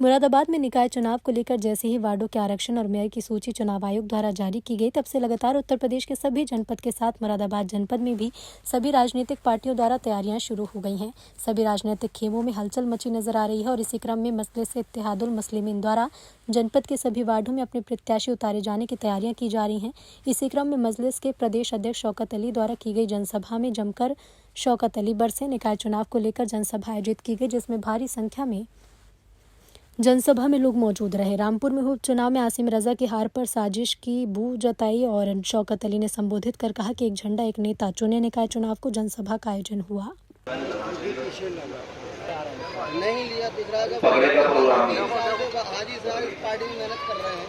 मुरादाबाद में निकाय चुनाव को लेकर जैसे ही वार्डों के आरक्षण और मेयर की सूची चुनाव आयोग द्वारा जारी की गई, तब से लगातार उत्तर प्रदेश के सभी जनपद के साथ मुरादाबाद जनपद में भी सभी राजनीतिक पार्टियों द्वारा तैयारियां शुरू हो गई हैं। सभी राजनीतिक खेमों में हलचल मची नजर आ रही है और इसी क्रम में मजलिस इत्तेहादुल मुस्लिमीन द्वारा जनपद के सभी वार्डों में अपने प्रत्याशी उतारे जाने की तैयारियां की जा रही हैं। इसी क्रम में मजलिस के प्रदेश अध्यक्ष शौकत अली द्वारा की गई जनसभा में जमकर शौकत अली बरसे निकाय चुनाव को लेकर जनसभा आयोजित की गई, जिसमें भारी संख्या में जनसभा में लोग मौजूद रहे। रामपुर में हुए उपचुनाव में आसिम रजा की हार पर साजिश की बू जताई और शौकत अली ने संबोधित कर कहा कि एक झंडा एक नेता चुने निकाय चुनाव को जनसभा का आयोजन हुआ। नहीं लिया दिख रहा है पगड़ी का प्रोग्राम हाजी साहब इस पार्टी में मेहनत कर रहे हैं।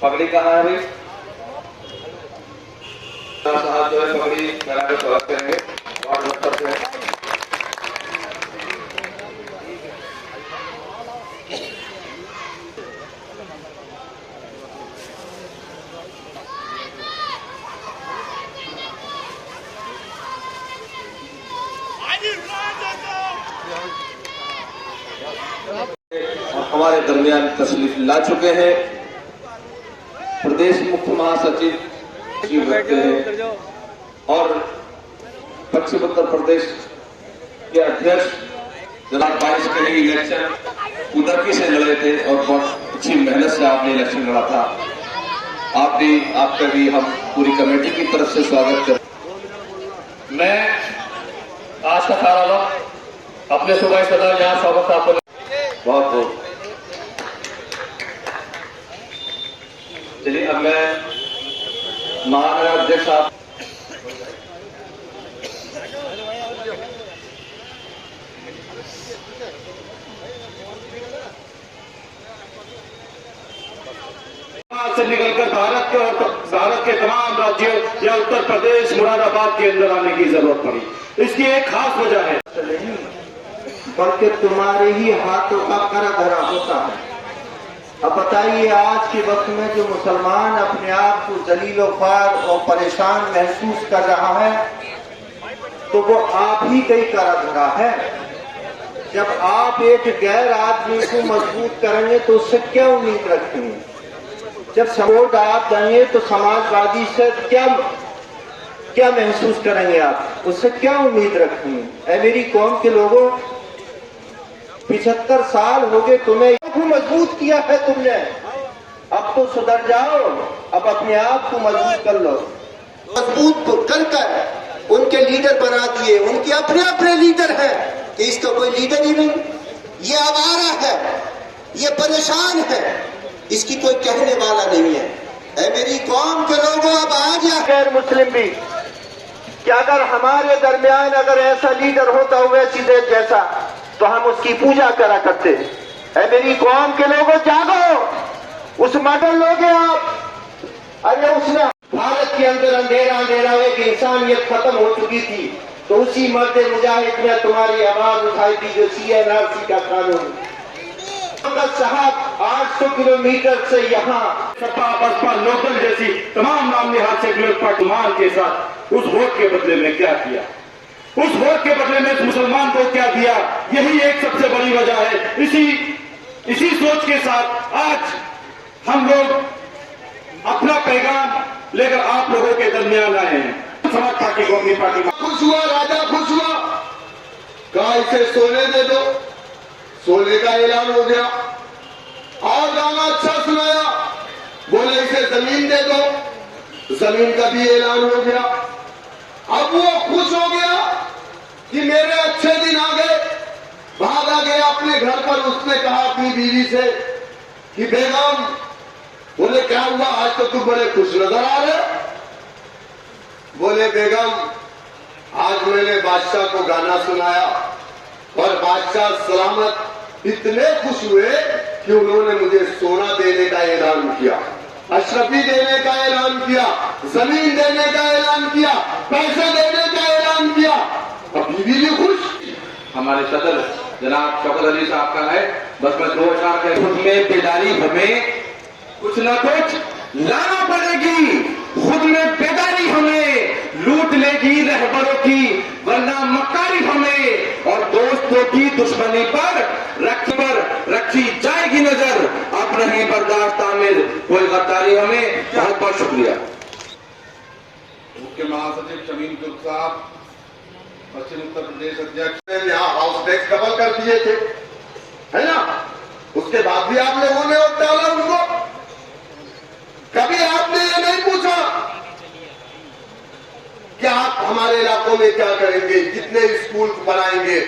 पगड़ी कहाँ है भाई? साहब जो है पगड़ी लगा के स्वागत करेंगे और मतलब से हमारे दरमियान तशरीफ ला चुके हैं प्रदेश मुख्य महासचिव हैं और पश्चिम उत्तर प्रदेश के अध्यक्ष जनाब 22 के लिए इलेक्शन कुदरती से लड़े थे और बहुत अच्छी मेहनत से आपने इलेक्शन लड़ा था। आपका भी हम पूरी कमेटी की तरफ से स्वागत करते। मैं आज का सारा वक्त अपने सूबाई सदर यहाँ स्वागत आपको बहुत बहुत। चलिए अब मैं महानगर अध्यक्ष साहब से निकलकर भारत के तमाम राज्यों या उत्तर प्रदेश मुरादाबाद के अंदर आने की जरूरत पड़ी। इसकी एक खास वजह है, बल्कि तुम्हारे ही हाथों का करा धरा होता है। अब बताइए, आज के वक्त में जो मुसलमान अपने आप को जलील-ओ-ख्वार और परेशान महसूस कर रहा है, तो वो आप ही का ही करा धरा है। जब आप एक गैर आदमी को मजबूत करेंगे तो उससे क्या उम्मीद रखेंगे? जब सपोर्ट आप देंगे तो समाजवादी से क्या महसूस करेंगे? आप उससे क्या उम्मीद रखेंगे? ऐ मेरी कौम के लोगों, 75 साल हो गए तुम्हें मजबूत किया है तुमने, अब तो सुधर जाओ, अब अपने आप को मजबूत कर लो। मजबूत कर उनके लीडर बना दिए, उनके अपने अपने लीडर हैं कि इसका कोई लीडर ही नहीं, ये आवारा है, ये परेशान है, इसकी कोई कहने वाला नहीं है। ऐ मेरी कौम के लोगों, अब आज या गैर मुस्लिम भी कि अगर हमारे दरमियान अगर ऐसा लीडर होता हुआ सीधे जैसा, तो हम उसकी पूजा करा करते। ऐ मेरी कौम के लोगों, जागो, उस मॉडल लोगे आप। अरे उसने भारत के अंदर अंधेरा एक इंसानियत खत्म हो चुकी थी, तो उसी मर्द मुजाहिद ने तुम्हारी आवाज उठाई थी, जो CNRC का कानून। साहब 800 किलोमीटर से यहाँ सपा बसपा लोकल जैसी तमाम नाम निहाल सेक्युलर पार्टी के साथ उस वोट के बदले में क्या किया, उस वोट के बदले में उस मुसलमान को क्या दिया, यही एक सबसे बड़ी वजह है। इसी सोच के साथ आज हम लोग अपना पैगाम लेकर आप लोगों के दरमियान आए हैं। समाज पार्टी को अपनी पार्टी में खुश हुआ, राजा खुश हुआ, कहा इसे सोने दे दो, सोने का ऐलान हो गया। और गाना अच्छा सुनाया, बोले इसे जमीन दे दो, जमीन का भी ऐलान हो गया। अब वो खुश हो गया कि मेरे अच्छे दिन आ गए, भागा गया अपने घर पर। उसने कहा अपनी बीवी से कि बेगम, बोले क्या हुआ, आज तो तुम बड़े खुश नजर आ रहे। बोले बेगम, आज मैंने बादशाह को गाना सुनाया और बादशाह सलामत इतने खुश हुए कि उन्होंने मुझे सोना देने का ऐलान किया, अशरफी देने का ऐलान किया, जमीन देने का ऐलान किया, पैसे देने का ऐलान किया। अभी भी खुश। हमारे सदर जनाब शौकत अली साहब का है, बस मैं 2 अशार के खुद में बेदारी हमें कुछ न कुछ लाना पड़ेगी। खुद में बेदारी हमें लूट लेगी रहबरों की, वरना मक्कारी हमें और दोस्तों की दुश्मनी पर रखी जाएगी नजर। कोई गद्दारी हमें। बहुत बहुत शुक्रिया। मुख्य महासचिव शमीम तुर्क साहब, पश्चिम उत्तर प्रदेश अध्यक्ष। यहाँ हाउस टैक्स डबल कर दिए थे, है ना? उसके बाद भी आप लोगों ने वोट डाला उनको। कभी आपने ये नहीं पूछा कि आप हमारे इलाकों में क्या करेंगे, कितने स्कूल बनाएंगे,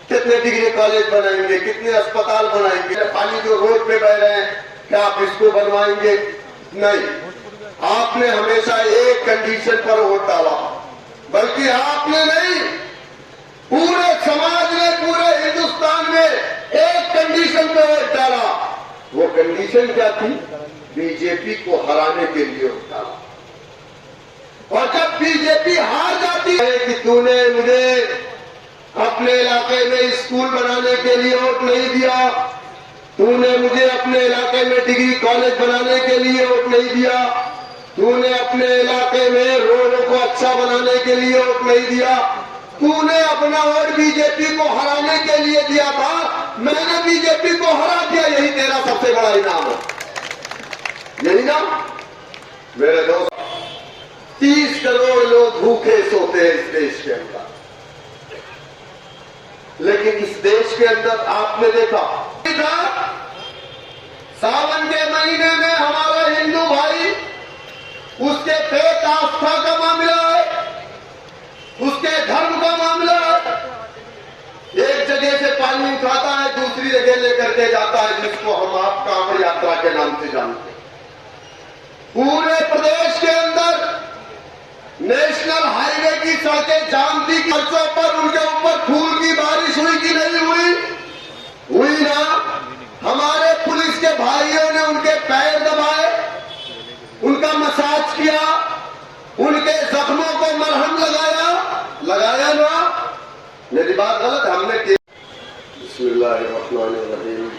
कितने डिग्री कॉलेज बनाएंगे, कितने अस्पताल बनाएंगे, पानी जो रोड पे बह रहे हैं क्या आप इसको बनवाएंगे? नहीं, आपने हमेशा एक कंडीशन पर वोट डाला, बल्कि आपने नहीं, पूरे समाज ने, पूरे हिंदुस्तान में एक कंडीशन पे वोट डाला। वो कंडीशन क्या थी? बीजेपी को हराने के लिए वोट डाला। और जब बीजेपी हार जाती है कि तूने मुझे अपने इलाके में स्कूल बनाने के लिए वोट नहीं दिया, तूने मुझे अपने इलाके में डिग्री कॉलेज बनाने के लिए वोट नहीं दिया, तूने अपने इलाके में रोडों को अच्छा बनाने के लिए वोट नहीं दिया, तूने अपना वोट बीजेपी को हराने के लिए दिया था, मैंने बीजेपी को हरा दिया, यही तेरा सबसे बड़ा इनाम है। यही ना मेरे दोस्त? 30 करोड़ लोग भूखे सोते हैं इस देश के अंदर, लेकिन इस देश के अंदर आपने देखा सावन के महीने में हमारा हिंदू भाई, उसके फेक आस्था का मामला है, उसके धर्म का मामला है, एक जगह से पानी उठाता है दूसरी जगह लेकर के जाता है, जिसको हम आप कांवड़ यात्रा के नाम से जानते हैं। पूरे प्रदेश के अंदर नेशनल हाईवे की सड़कें जाम थी, खर्चों पर उनके ऊपर फूल की बारिश हुई कि नहीं हुई? हुई ना? हमारे पुलिस के भाइयों ने उनके पैर दबाए, उनका मसाज किया, उनके जख्मों को मरहम लगाया ना? मेरी बात गलत? हमने बिस्मिल्लाहिर्रहमानिर्रहीम।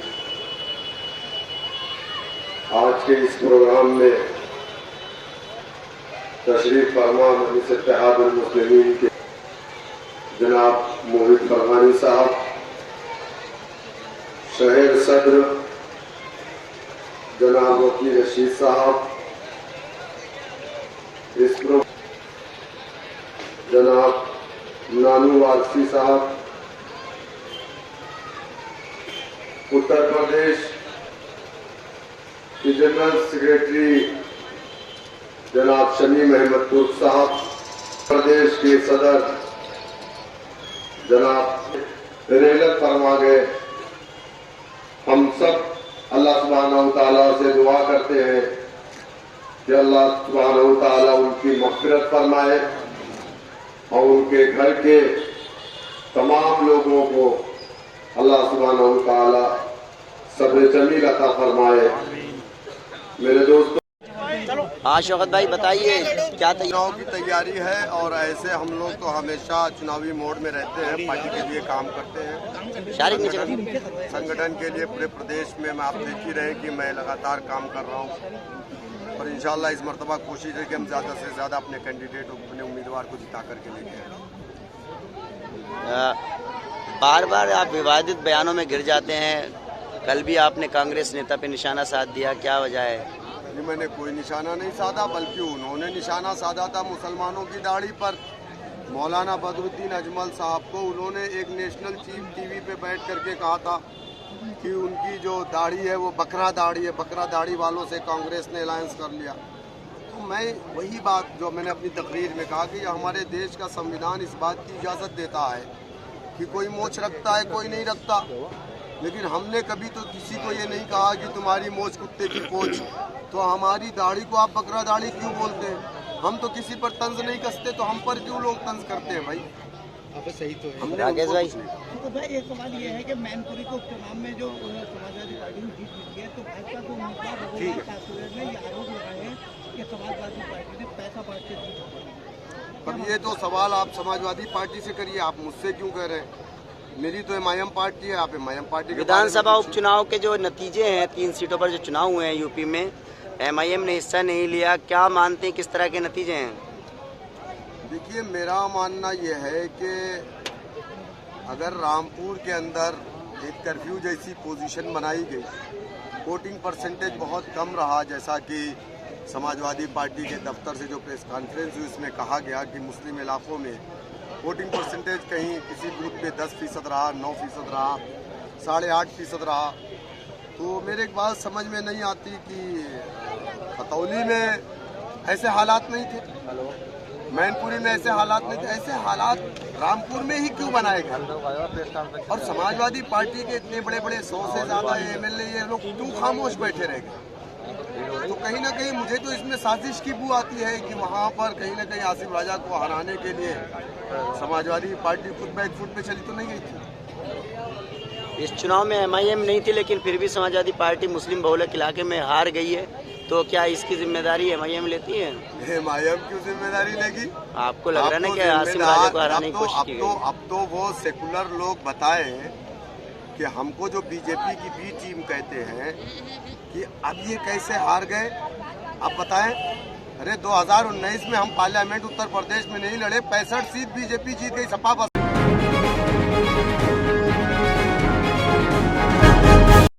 आज के इस प्रोग्राम में तशरीफ फरमा मजलिस इत्तेहादुल मुस्लिमीन के जनाब मोहित फरहानी साहब, शहर सदर जनाब वकील रशीद साहब, इस जनाब नानू वारसी साहब, उत्तर प्रदेश के जनरल सेक्रेटरी जनाब शमीम अहमद तुर्क साहब, प्रदेश के सदर जनाब रेलत फरमा गए। हम सब अल्लाह सुब्हानहू तआला से दुआ करते हैं कि अल्लाह सुब्हानहू तआला उनकी मग़फ़िरत फरमाए और उनके घर के तमाम लोगों को अल्लाह सुब्हानहू तआला सब्र जमील अता फरमाए। मेरे दोस्तों, हाँ शौकत भाई बताइए क्या चुनाव की तैयारी है और ऐसे हम लोग तो हमेशा चुनावी मोड में रहते हैं, पार्टी के लिए काम करते हैं, संगठन के लिए पूरे प्रदेश में। आप देख ही रहे कि मैं लगातार काम कर रहा हूँ और इंशाल्लाह इस मरतबा कोशिश है कि हम ज़्यादा से ज़्यादा अपने कैंडिडेट, अपने उम्मीदवार को जिता करके लेके आए। बार बार आप विवादित बयानों में घिर जाते हैं, कल भी आपने कांग्रेस नेता पे निशाना साध दिया, क्या वजह है? मैंने कोई निशाना नहीं साधा, बल्कि उन्होंने निशाना साधा था मुसलमानों की दाढ़ी पर। मौलाना बदरुद्दीन अजमल साहब को उन्होंने एक नेशनल चीफ टीवी पे बैठ करके कहा था कि उनकी जो दाढ़ी है वो बकरा दाढ़ी है, बकरा दाढ़ी वालों से कांग्रेस ने अलायंस कर लिया। तो मैं वही बात जो मैंने अपनी तकरीर में कहा कि हमारे देश का संविधान इस बात की इजाज़त देता है कि कोई मोछ रखता है, कोई नहीं रखता, लेकिन हमने कभी तो किसी को ये नहीं कहा कि तुम्हारी मोछ कुत्ते की पोछ, तो हमारी दाढ़ी को आप बकरा दाढ़ी क्यों बोलते हैं? हम तो किसी पर तंज नहीं कसते, तो हम पर क्यों लोग तंज करते हैं भाई? सही तो है। राकेश भाई, तो भाई एक सवाल ये है कि मैनपुरी को उपचुनाव में जो समाजवादी पार्टी ने जीत मिली है, तो भाजपा को उम्मीदवार रघुनाथ ठाकुर ने ये आरोप लगाए हैं कि समाजवादी पार्टी ने पैसा बांट के जीता। अब ये तो सवाल आप समाजवादी पार्टी से करिए, आप मुझसे क्यों कह रहे हैं? मेरी तो एमआईएम पार्टी है, आप एमआईएम पार्टी के विधानसभा उपचुनाव के जो नतीजे हैं, 3 सीटों पर जो चुनाव हुए हैं यूपी में, एमआईएम ने हिस्सा नहीं लिया, क्या मानते हैं किस तरह के नतीजे हैं? देखिए, मेरा मानना यह है कि अगर रामपुर के अंदर एक कर्फ्यू जैसी पोजीशन बनाई गई वोटिंग परसेंटेज बहुत कम रहा, जैसा कि समाजवादी पार्टी के दफ्तर से जो प्रेस कॉन्फ्रेंस हुई उसमें कहा गया कि मुस्लिम इलाकों में वोटिंग परसेंटेज कहीं किसी बूथ पे 10% रहा, 9% रहा, 8.5% रहा। तो मेरे एक बात समझ में नहीं आती कि खतौली में ऐसे हालात नहीं थे, मैनपुरी में ऐसे हालात नहीं थे, ऐसे हालात रामपुर में ही क्यों बनाए गए? और समाजवादी पार्टी के इतने बड़े बड़े 100 से ज़्यादा एमएलए ये लोग क्यों खामोश बैठे रह गए? तो कहीं ना कहीं मुझे तो इसमें साजिश की बू आती है कि वहाँ पर कहीं ना कहीं आसिफ राजा को हराने के लिए समाजवादी पार्टी खुद बैक फुट पे चली तो नहीं गई थी। इस चुनाव में एमआईएम नहीं थी, लेकिन फिर भी समाजवादी पार्टी मुस्लिम बहुलक इलाके में हार गई है, तो क्या इसकी जिम्मेदारी एमआईएम लेती है? एमआईएम क्यों जिम्मेदारी लेगी? आपको लग रहा है ना कि आसिफ राजा को हराने की कोशिश की गई? अब तो वो सेकुलर लोग बताए कि हमको जो बीजेपी की बी टीम कहते हैं कि अब ये कैसे हार गए, अब बताएं। अरे 2019 में हम पार्लियामेंट उत्तर प्रदेश में नहीं लड़े, 65 सीट बीजेपी जीत गई, सपा